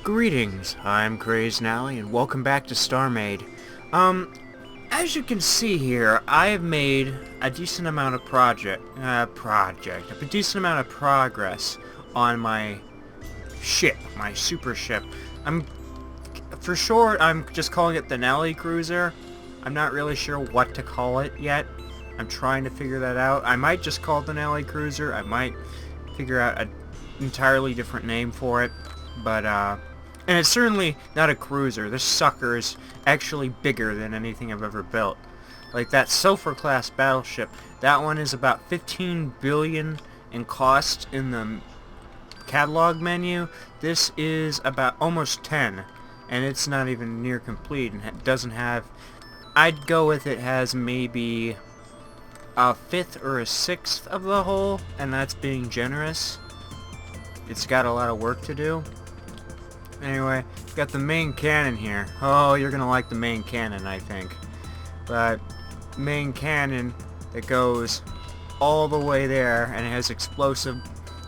Greetings, I'm Denali, and welcome back to Starmade. As you can see here, I have made a decent amount of a decent amount of progress on my ship, my super ship. For short, I'm just calling it the Denali Cruiser. I'm not really sure what to call it yet. I'm trying to figure that out. I might just call it the Denali Cruiser. I might figure out an entirely different name for it, but, and it's certainly not a cruiser. This sucker is actually bigger than anything I've ever built. Like that Zumwalt-class battleship, that one is about 15 billion in cost in the catalog menu. This is about almost 10, and it's not even near complete, and it doesn't have... I'd go with it has maybe a fifth or a sixth of the whole, and that's being generous. It's got a lot of work to do. Anyway, got the main cannon here. Oh, you're gonna like the main cannon, I think. But main cannon that goes all the way there, and it has explosive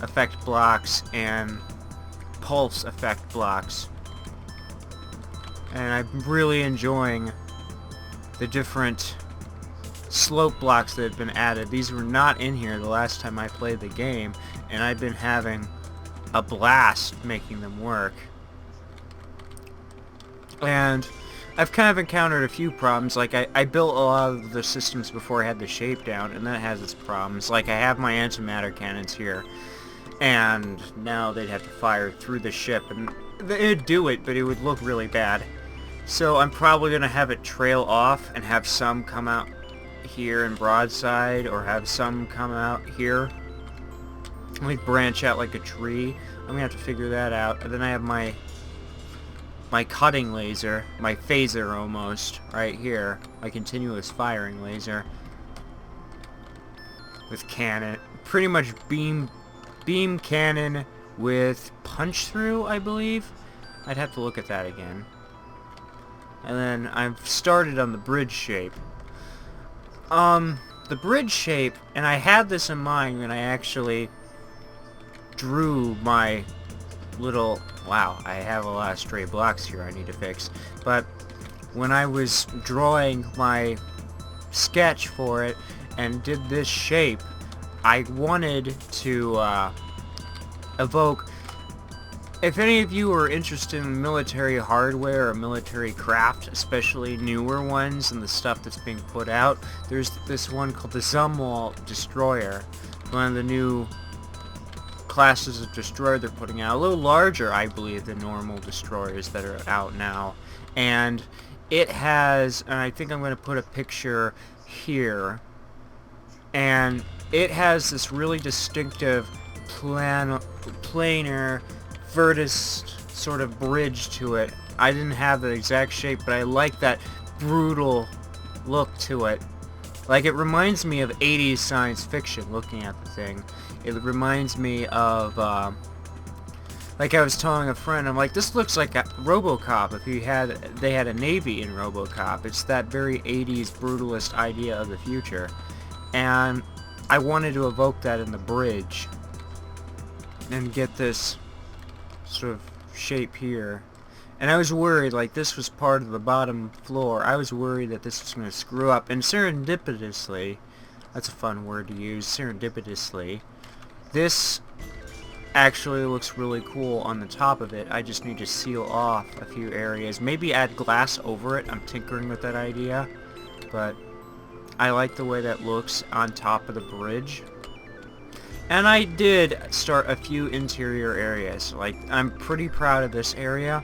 effect blocks and pulse effect blocks. And I'm really enjoying the different slope blocks that have been added. These were not in here the last time I played the game, and I've been having a blast making them work. And I've kind of encountered a few problems. Like, I built a lot of the systems before I had the shape down, and that has its problems. Like, I have my antimatter cannons here, and now they'd have to fire through the ship, and it'd do it, but it would look really bad. So I'm probably going to have it trail off and have some come out here in broadside, or have some come out here. Like, branch out like a tree. I'm going to have to figure that out. And then I have my cutting laser, my phaser almost, right here, my continuous firing laser with cannon, pretty much beam cannon with punch through, I believe. I'd have to look at that again. And then I've started on the bridge shape. The bridge shape, and I had this in mind when I actually drew my little... Wow, I have a lot of stray blocks here I need to fix. But when I was drawing my sketch for it and did this shape, I wanted to evoke... If any of you are interested in military hardware or military craft, especially newer ones and the stuff that's being put out, there's this one called the Zumwalt Destroyer, one of the new classes of destroyer they're putting out, a little larger, I believe, than normal destroyers that are out now. And it has, and I think I'm going to put a picture here, and it has this really distinctive planar vertice sort of bridge to it. I didn't have the exact shape, but I like that brutal look to it. Like, it reminds me of 80s science fiction, looking at the thing. It reminds me of, like I was telling a friend, I'm like, this looks like a RoboCop if they had a Navy in RoboCop. It's that very 80s brutalist idea of the future. And I wanted to evoke that in the bridge and get this sort of shape here. And I was worried, like, this was part of the bottom floor. I was worried that this was going to screw up. And serendipitously, that's a fun word to use, serendipitously, this actually looks really cool on the top of it. I just need to seal off a few areas. Maybe add glass over it. I'm tinkering with that idea. But I like the way that looks on top of the bridge. And I did start a few interior areas. Like, I'm pretty proud of this area.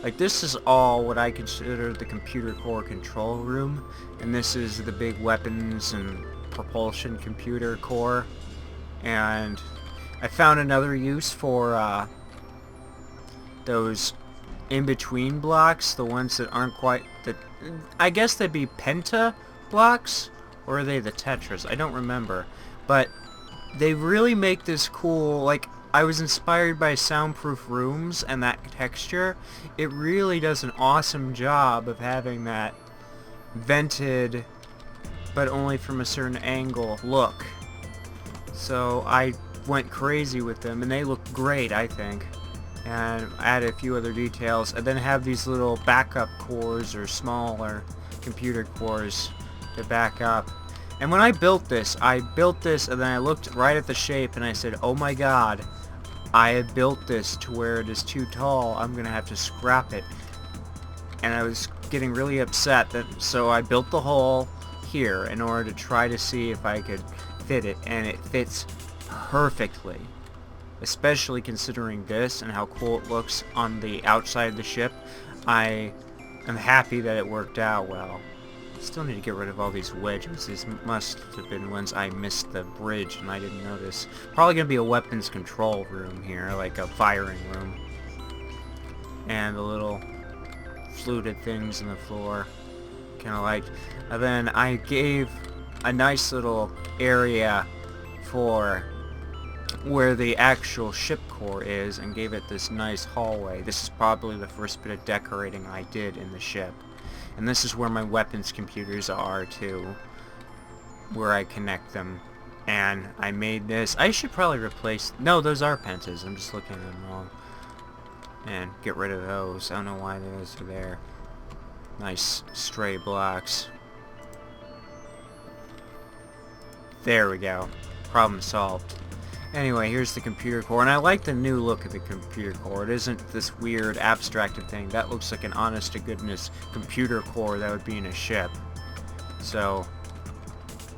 Like, this is all what I consider the computer core control room. And this is the big weapons and propulsion computer core. And I found another use for those in-between blocks, the ones that aren't quite... I guess they'd be penta blocks? Or are they the tetras? I don't remember. But they really make this cool, like, I was inspired by soundproof rooms and that texture. It really does an awesome job of having that vented, but only from a certain angle look. So I went crazy with them, and they look great, I think. and add a few other details, and then have these little backup cores or smaller computer cores to back up. And when I built this and then I looked right at the shape and I said, oh my god, I have built this to where it is too tall, I'm gonna have to scrap it. And I was getting really upset, so I built the hole here in order to try to see if I could fit it, and it fits perfectly. Especially considering this and how cool it looks on the outside of the ship. I am happy that it worked out well. Still need to get rid of all these wedges. These must have been ones I missed the bridge and I didn't notice. Probably going to be a weapons control room here, like a firing room. And the little fluted things in the floor. Kind of like... And then I gave a nice little area for where the actual ship core is and gave it this nice hallway. This is probably the first bit of decorating I did in the ship. And this is where my weapons computers are too, where I connect them. And I made this. I should probably replace... No, those are pentas. I'm just looking at them wrong. And get rid of those. I don't know why those are there. Nice stray blocks. There we go. Problem solved. Anyway, here's the computer core, and I like the new look of the computer core. It isn't this weird abstracted thing. That looks like an honest-to-goodness computer core that would be in a ship. So,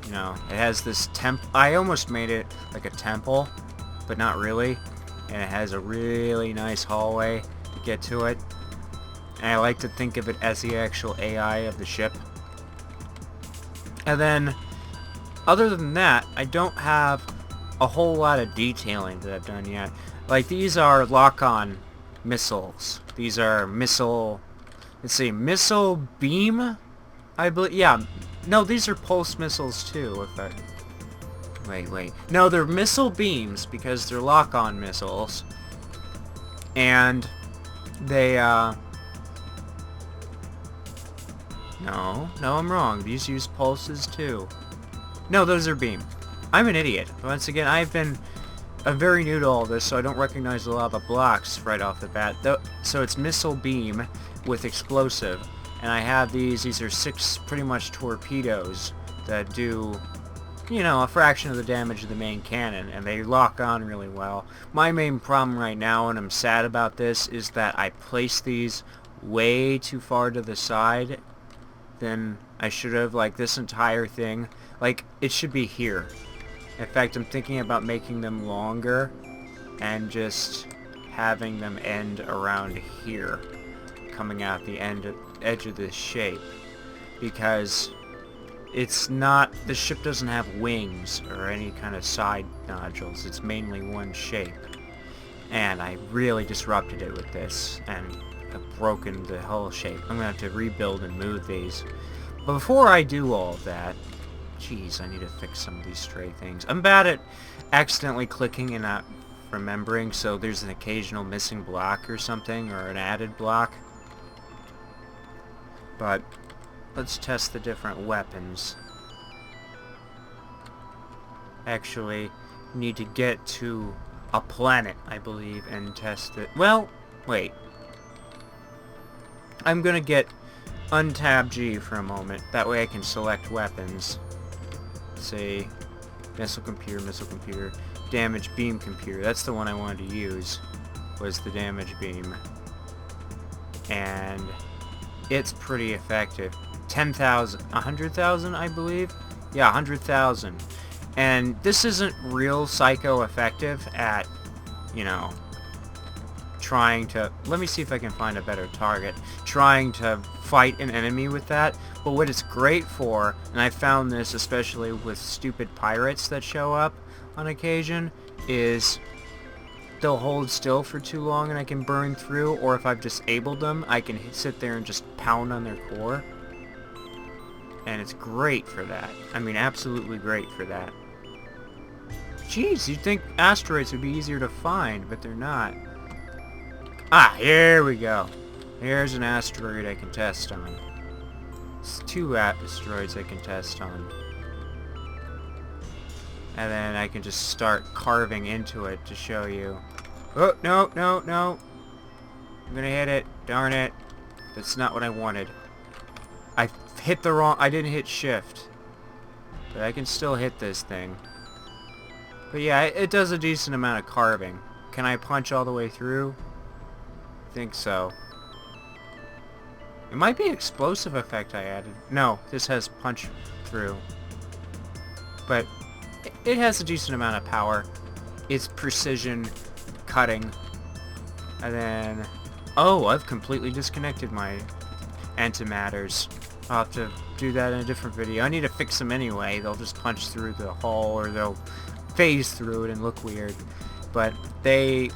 you know, it has this I almost made it like a temple, but not really. And it has a really nice hallway to get to it. And I like to think of it as the actual AI of the ship. And then, other than that, I don't have a whole lot of detailing that I've done yet. Like, these are lock-on missiles. These are missile... Let's see, missile beam? I believe... Yeah. No, these are pulse missiles, too. If I... Wait. No, they're missile beams, because they're lock-on missiles. And they, No, I'm wrong. These use pulses, too. No, those are beam. I'm an idiot. Once again, I'm very new to all this, so I don't recognize a lot of the blocks right off the bat. So it's missile beam with explosive, and I have these are 6 pretty much torpedoes that do, you know, a fraction of the damage of the main cannon, and they lock on really well. My main problem right now, and I'm sad about this, is that I placed these way too far to the side than I should have. Like, this entire thing, like, it should be here. In fact, I'm thinking about making them longer and just having them end around here, coming out the edge of this shape, because it's not, the ship doesn't have wings or any kind of side nodules. It's mainly one shape, and I really disrupted it with this and have broken the whole shape. I'm gonna have to rebuild and move these. But before I do all of that, jeez, I need to fix some of these stray things. I'm bad at accidentally clicking and not remembering, so there's an occasional missing block or something, or an added block. But let's test the different weapons. Actually, need to get to a planet, I believe, and test it. Well, wait. I'm gonna get untab G for a moment. That way I can select weapons. Say missile computer, damage beam computer. That's the one I wanted to use, was the damage beam. And it's pretty effective. 10,000, 100,000 I believe? Yeah, 100,000. And this isn't real psycho effective at, you know, trying to, let me see if I can find a better target, trying to fight an enemy with that. But what it's great for, and I found this especially with stupid pirates that show up on occasion, is they'll hold still for too long and I can burn through, or if I've disabled them, I can sit there and just pound on their core. And it's great for that. I mean, absolutely great for that. Jeez, you'd think asteroids would be easier to find, but they're not. Ah, here we go. Here's an asteroid I can test on. It's 2 asteroids I can test on. And then I can just start carving into it to show you. Oh, no. I'm gonna hit it. Darn it. That's not what I wanted. I hit the wrong... I didn't hit shift. But I can still hit this thing. But yeah, it does a decent amount of carving. Can I punch all the way through? I think so. It might be explosive effect I added. No, this has punch through. But it has a decent amount of power. It's precision cutting. And then... Oh, I've completely disconnected my antimatters. I'll have to do that in a different video. I need to fix them anyway. They'll just punch through the hull, or they'll phase through it and look weird. But I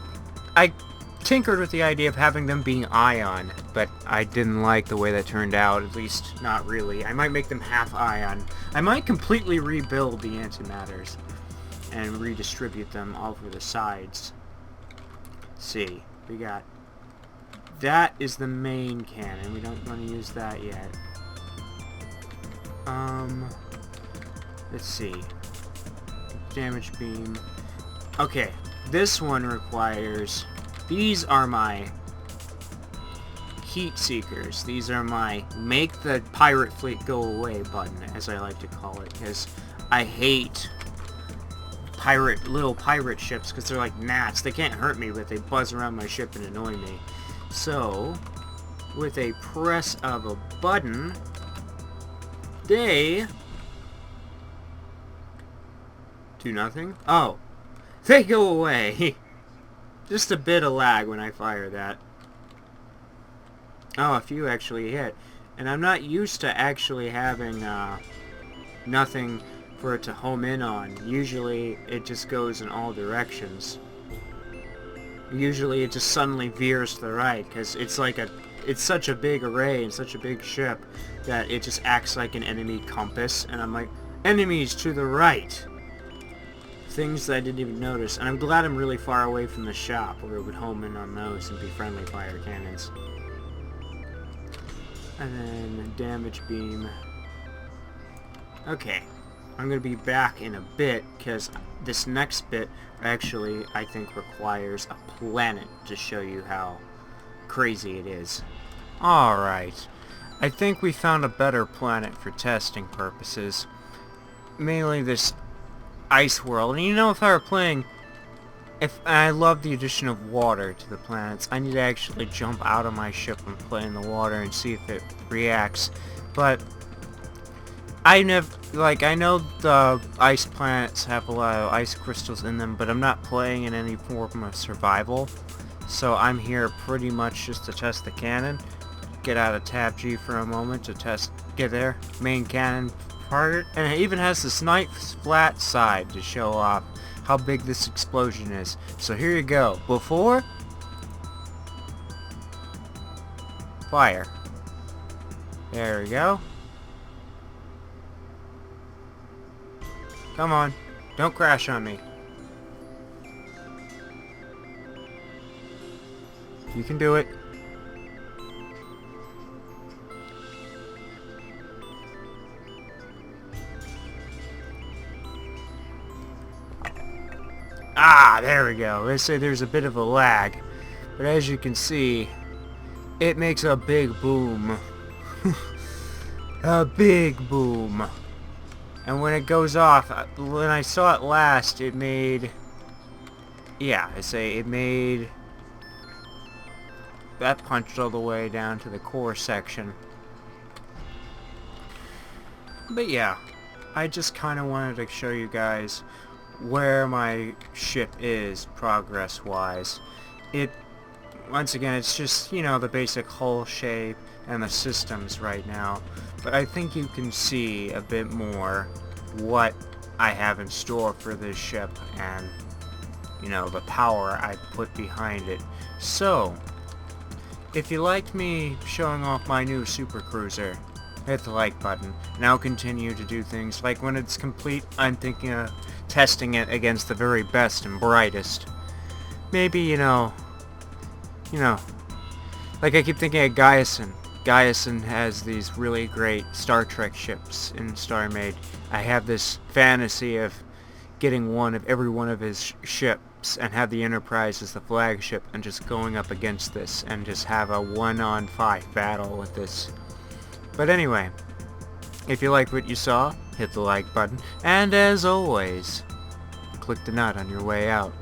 tinkered with the idea of having them being ion, but I didn't like the way that turned out, at least not really. I might make them half ion. I might completely rebuild the antimatters and redistribute them all over the sides. Let's see, we got... That is the main cannon. We don't want to use that yet. Let's see. Damage beam. Okay, this one requires... These are my heat seekers. These are my make the pirate fleet go away button, as I like to call it, because I hate little pirate ships, because they're like gnats. They can't hurt me, but they buzz around my ship and annoy me. So, with a press of a button, they do nothing. Oh, they go away. Just a bit of lag when I fire that. Oh, a few actually hit. And I'm not used to actually having nothing for it to home in on. Usually it just goes in all directions. Usually it just suddenly veers to the right, because it's like it's such a big array and such a big ship that it just acts like an enemy compass, and I'm like, enemies to the right! Things that I didn't even notice, and I'm glad I'm really far away from the shop where it would home in on those and be friendly fire cannons. And then damage beam. Okay, I'm going to be back in a bit, because this next bit actually, I think, requires a planet to show you how crazy it is. Alright, I think we found a better planet for testing purposes. Mainly this ice world. And you know, if I were playing... I love the addition of water to the planets. I need to actually jump out of my ship and play in the water and see if it reacts. But I know the ice planets have a lot of ice crystals in them, but I'm not playing in any form of survival. So I'm here pretty much just to test the cannon. Get out of Tab G for a moment to get there. Main cannon target. And it even has this nice flat side to show off how big this explosion is. So here you go. Before... Fire. There we go. Come on. Don't crash on me. You can do it. Ah, there we go. Let's say there's a bit of a lag. But as you can see, it makes a big boom. A big boom. And when it goes off, when I saw it last, it made... Yeah, it made... That punched all the way down to the core section. But yeah, I just kind of wanted to show you guys where my ship is progress-wise. Once again, it's just, you know, the basic hull shape and the systems right now. But I think you can see a bit more what I have in store for this ship and, you know, the power I put behind it. So, if you liked me showing off my new super cruiser, hit the like button, and I'll continue to do things like when it's complete, I'm thinking of testing it against the very best and brightest. Maybe, you know, like I keep thinking of Gaiason. Gaiason has these really great Star Trek ships in Starmade. I have this fantasy of getting every one of his ships and have the Enterprise as the flagship and just going up against this and just have a 1-on-5 battle with this. But anyway, if you liked what you saw, hit the like button, and as always, click the nut on your way out.